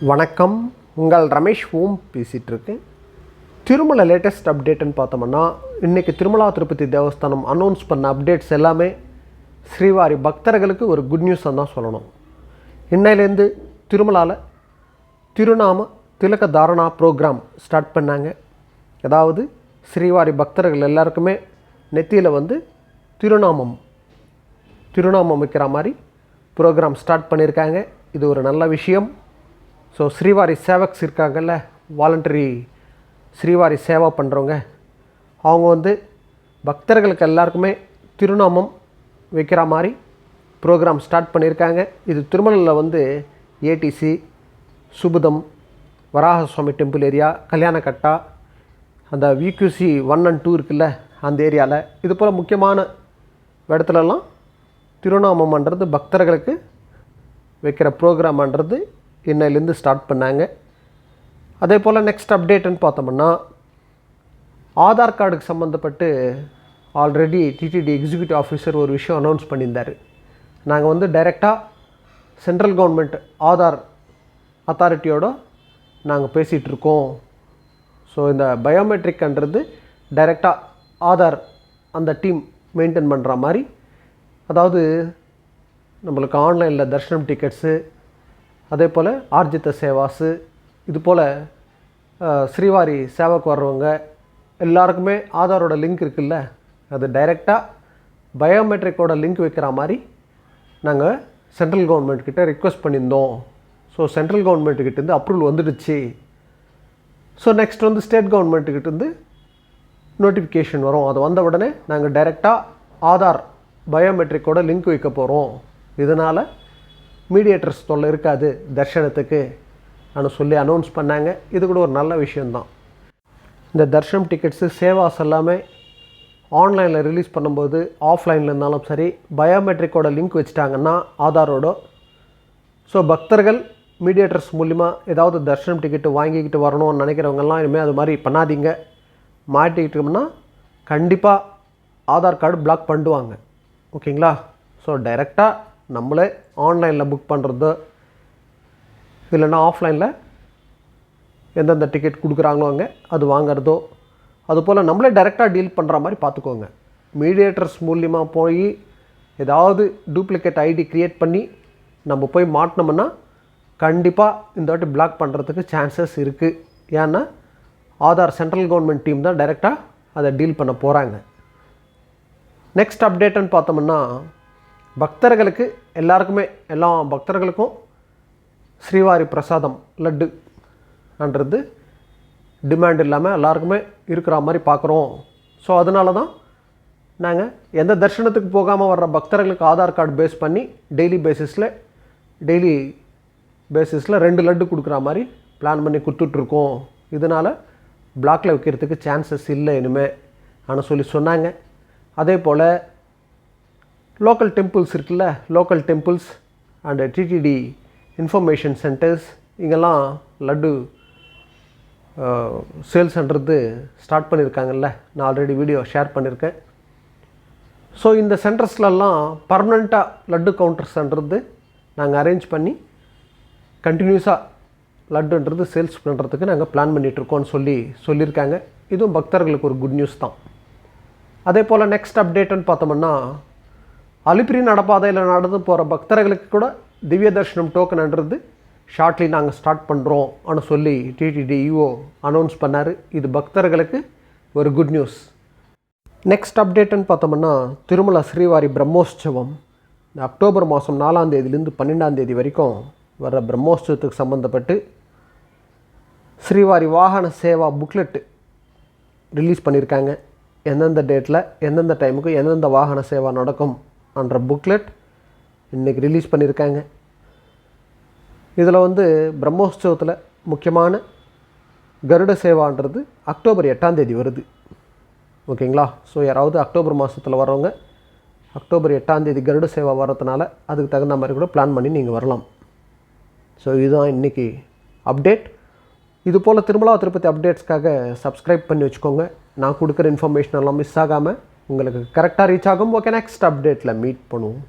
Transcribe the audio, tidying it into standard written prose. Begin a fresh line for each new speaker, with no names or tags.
வணக்கம். உங்கள் ரமேஷ் ஓம் பேசிகிட்ருக்கேன். திருமலை லேட்டஸ்ட் அப்டேட்டுன்னு பார்த்தோம்னா, இன்றைக்கி திருமலா திருப்பதி தேவஸ்தானம் அனௌன்ஸ் பண்ண அப்டேட்ஸ் எல்லாமே ஸ்ரீவாரி பக்தர்களுக்கு ஒரு குட் நியூஸ் தான் சொல்லணும். இன்னையிலேருந்து திருமலாவில் திருநாம திலக தாரணா ப்ரோக்ராம் ஸ்டார்ட் பண்ணாங்க. அதாவது ஸ்ரீவாரி பக்தர்கள் எல்லாருக்குமே நெத்தியில் திருநாமம் வைக்கிற மாதிரி ப்ரோக்ராம் ஸ்டார்ட் பண்ணியிருக்காங்க. இது ஒரு நல்ல விஷயம். ஸோ ஸ்ரீவாரி சேவக்ஸ் இருக்காங்கல்ல, வாலண்டரி ஸ்ரீவாரி சேவா பண்ணுறவங்க, அவங்க பக்தர்களுக்கு எல்லாருக்குமே திருநாமம் வைக்கிற மாதிரி ப்ரோக்ராம் ஸ்டார்ட் பண்ணியிருக்காங்க. இது திருமலையில் ஏடிசி, சுபுதம், வராகசுவாமி டெம்பிள் ஏரியா, கல்யாணக்கட்டா, அந்த விக்யூசி 1 and 2 இருக்குல்ல அந்த ஏரியாவில், இது போல் முக்கியமான இடத்துலலாம் திருநாமம்ன்றது பக்தர்களுக்கு வைக்கிற ப்ரோக்ராம்ன்றது இன்னையிலேருந்து ஸ்டார்ட் பண்ணாங்க. அதே போல் நெக்ஸ்ட் அப்டேட்டுன்னு பார்த்தோம்னா, ஆதார் கார்டுக்கு சம்மந்தப்பட்டு ஆல்ரெடி டிடிடி எக்ஸிக்யூட்டிவ் ஆஃபீஸர் ஒரு விஷயம் அனௌன்ஸ் பண்ணியிருந்தார். நாங்கள் டைரெக்டாக சென்ட்ரல் கவர்மெண்ட் ஆதார் அத்தாரிட்டியோடு நாங்கள் பேசிகிட்ருக்கோம். ஸோ இந்த பயோமெட்ரிக்ன்றது டைரெக்டாக ஆதார் அந்த டீம் மெயின்டைன் பண்ணுற மாதிரி, அதாவது நம்மளுக்கு ஆன்லைனில் தர்ஷனம் டிக்கெட்ஸு, அதே போல் ஆர்ஜித சேவாஸு, இது போல் ஸ்ரீவாரி சேவைக்கு வர்றவங்க எல்லாருக்குமே ஆதாரோட லிங்க் இருக்குல்ல, அது டைரெக்டாக பயோமெட்ரிக்கோட லிங்க் வைக்கிற மாதிரி நாங்கள் சென்ட்ரல் கவர்மெண்ட்கிட்ட ரிக்வெஸ்ட் பண்ணியிருந்தோம். ஸோ சென்ட்ரல் கவர்மெண்ட்டுக்கிட்டேருந்து அப்ரூவல் வந்துடுச்சு. ஸோ நெக்ஸ்ட் ஸ்டேட் கவர்மெண்ட்டுக்கிட்டேருந்து நோட்டிஃபிகேஷன் வரும். அது வந்த உடனே நாங்கள் டைரெக்டாக ஆதார் பயோமெட்ரிக்கோட லிங்க் வைக்க போகிறோம். இதனால் மீடியேட்டர்ஸ் தொல்லை இருக்காது தர்ஷனத்துக்கு சொல்லி அனௌன்ஸ் பண்ணாங்க. இது கூட ஒரு நல்ல விஷயந்தான். இந்த தர்ஷனம் டிக்கெட்ஸு சேவாஸ் எல்லாமே ஆன்லைனில் ரிலீஸ் பண்ணும்போது ஆஃப்லைனில் இருந்தாலும் சரி, பயோமெட்ரிக்கோட லிங்க் வச்சுட்டாங்கன்னா ஆதாரோட, ஸோ பக்தர்கள் மீடியேட்டர்ஸ் மூலிமா ஏதாவது தர்ஷனம் டிக்கெட்டு வாங்கிக்கிட்டு வரணும்னு நினைக்கிறவங்கெல்லாம் இனிமேல் அது மாதிரி பண்ணாதீங்க. மாட்டிக்கிட்டோம்னா கண்டிப்பாக ஆதார் கார்டு பிளாக் பண்ணிடுவாங்க. ஓகேங்களா? ஸோ டைரெக்டாக நம்மளே ஆன்லைனில் புக் பண்ணுறதோ இல்லைன்னா ஆஃப்லைனில் எந்தெந்த டிக்கெட் கொடுக்குறாங்களோ அங்கே அது வாங்கிறதோ, அதுபோல் நம்மளே டைரெக்டாக டீல் பண்ணுற மாதிரி பார்த்துக்கோங்க. மீடியேட்டர்ஸ் மூலியமாக போய் ஏதாவது டூப்ளிகேட் ஐடி க்ரியேட் பண்ணி நம்ம போய் மாட்டினோம்னா கண்டிப்பாக இந்த வாட்டி பிளாக் பண்ணுறதுக்கு சான்சஸ் இருக்குது. ஏன்னா ஆதார் சென்ட்ரல் கவர்மெண்ட் டீம் தான் டைரெக்டாக அதை டீல் பண்ண போகிறாங்க. நெக்ஸ்ட் அப்டேட்டுன்னு பார்த்தோம்னா, பக்தர்களுக்கு எல்லாருக்குமே எல்லா பக்தர்களுக்கும் ஸ்ரீவாரி பிரசாதம் லட்டுன்றது டிமாண்ட் இல்லாமல் எல்லாருக்குமே இருக்கிற மாதிரி பார்க்குறோம். ஸோ அதனால தான் நாங்கள் எந்த தர்ஷனத்துக்கு போகாமல் வர்ற பக்தர்களுக்கு ஆதார் கார்டு பேஸ் பண்ணி டெய்லி பேசிஸில் 2 லட்டு கொடுக்குற மாதிரி பிளான் பண்ணி கொடுத்துட்ருக்கோம். இதனால் பிளாக்கில் வைக்கிறதுக்கு சான்சஸ் இல்லை இனிமேல் சொல்லி சொன்னாங்க. அதே போல் லோக்கல் டெம்பிள்ஸ் இருக்குல்ல, local temples and TTD information centres, இங்கெல்லாம் லட்டு சேல்ஸ்ன்றது ஸ்டார்ட் பண்ணியிருக்காங்கல்ல, நான் ஆல்ரெடி வீடியோ ஷேர் பண்ணியிருக்கேன். ஸோ இந்த சென்டர்ஸ்லலாம் பர்மனெண்ட்டாக லட்டு கவுண்டர்ஸ்ன்றது நாங்கள் அரேஞ்ச் பண்ணி கண்டினியூஸாக லட்டுன்றது சேல்ஸ் பண்ணுறதுக்கு நாங்கள் பிளான் பண்ணிகிட்ருக்கோன்னு சொல்லியிருக்காங்க. இதுவும் பக்தர்களுக்கு ஒரு குட் நியூஸ் தான். அதே போல் நெக்ஸ்ட் அப்டேட்டுன்னு பார்த்தோம்னா, அலிப்பிரி நடப்பாதையில் நடந்து போகிற பக்தர்களுக்கு கூட திவ்ய தர்ஷனம் டோக்கன்ன்றது ஷார்ட்லி நாங்கள் ஸ்டார்ட் பண்ணுறோம் சொல்லி டிடிடி இஓ அனௌன்ஸ் பண்ணார். இது பக்தர்களுக்கு ஒரு குட் நியூஸ். நெக்ஸ்ட் அப்டேட்டுன்னு பார்த்தோம்னா, திருமலா ஸ்ரீவாரி பிரம்மோற்சவம் இந்த அக்டோபர் மாதம் 4ஆம் தேதியிலேருந்து 12ஆம் தேதி வரைக்கும் வர்ற பிரம்மோற்சவத்துக்கு சம்மந்தப்பட்டு ஸ்ரீவாரி வாகன சேவா புக்லெட்டு ரிலீஸ் பண்ணியிருக்காங்க. எந்தெந்த டேட்டில் எந்தெந்த டைமுக்கு எந்தெந்த வாகன சேவா நடக்கும் என்ற புக்லெட் இன்றைக்கி ரிலீஸ் பண்ணியிருக்காங்க. இதில் பிரம்மோற்சவத்தில் முக்கியமான கருட சேவான்றது அக்டோபர் 8ஆம் தேதி வருது. ஓகேங்களா? ஸோ யாராவது அக்டோபர் மாதத்தில் வரவங்க அக்டோபர் 8ஆம் தேதி கருட சேவா வர்றதுனால அதுக்கு தகுந்த மாதிரி கூட பிளான் பண்ணி நீங்கள் வரலாம். ஸோ இதுதான் இன்றைக்கி அப்டேட். இது போல் திருமலா திருப்பதி அப்டேட்ஸ்க்காக சப்ஸ்கிரைப் பண்ணி வச்சுக்கோங்க. நான் கொடுக்குற இன்ஃபர்மேஷன் எல்லாம் மிஸ் ஆகாமல் உங்களுக்கு கரெக்டாக ரீச் ஆகும். ஓகே, நெக்ஸ்ட் அப்டேட்டில் மீட் பண்ணுவோம்.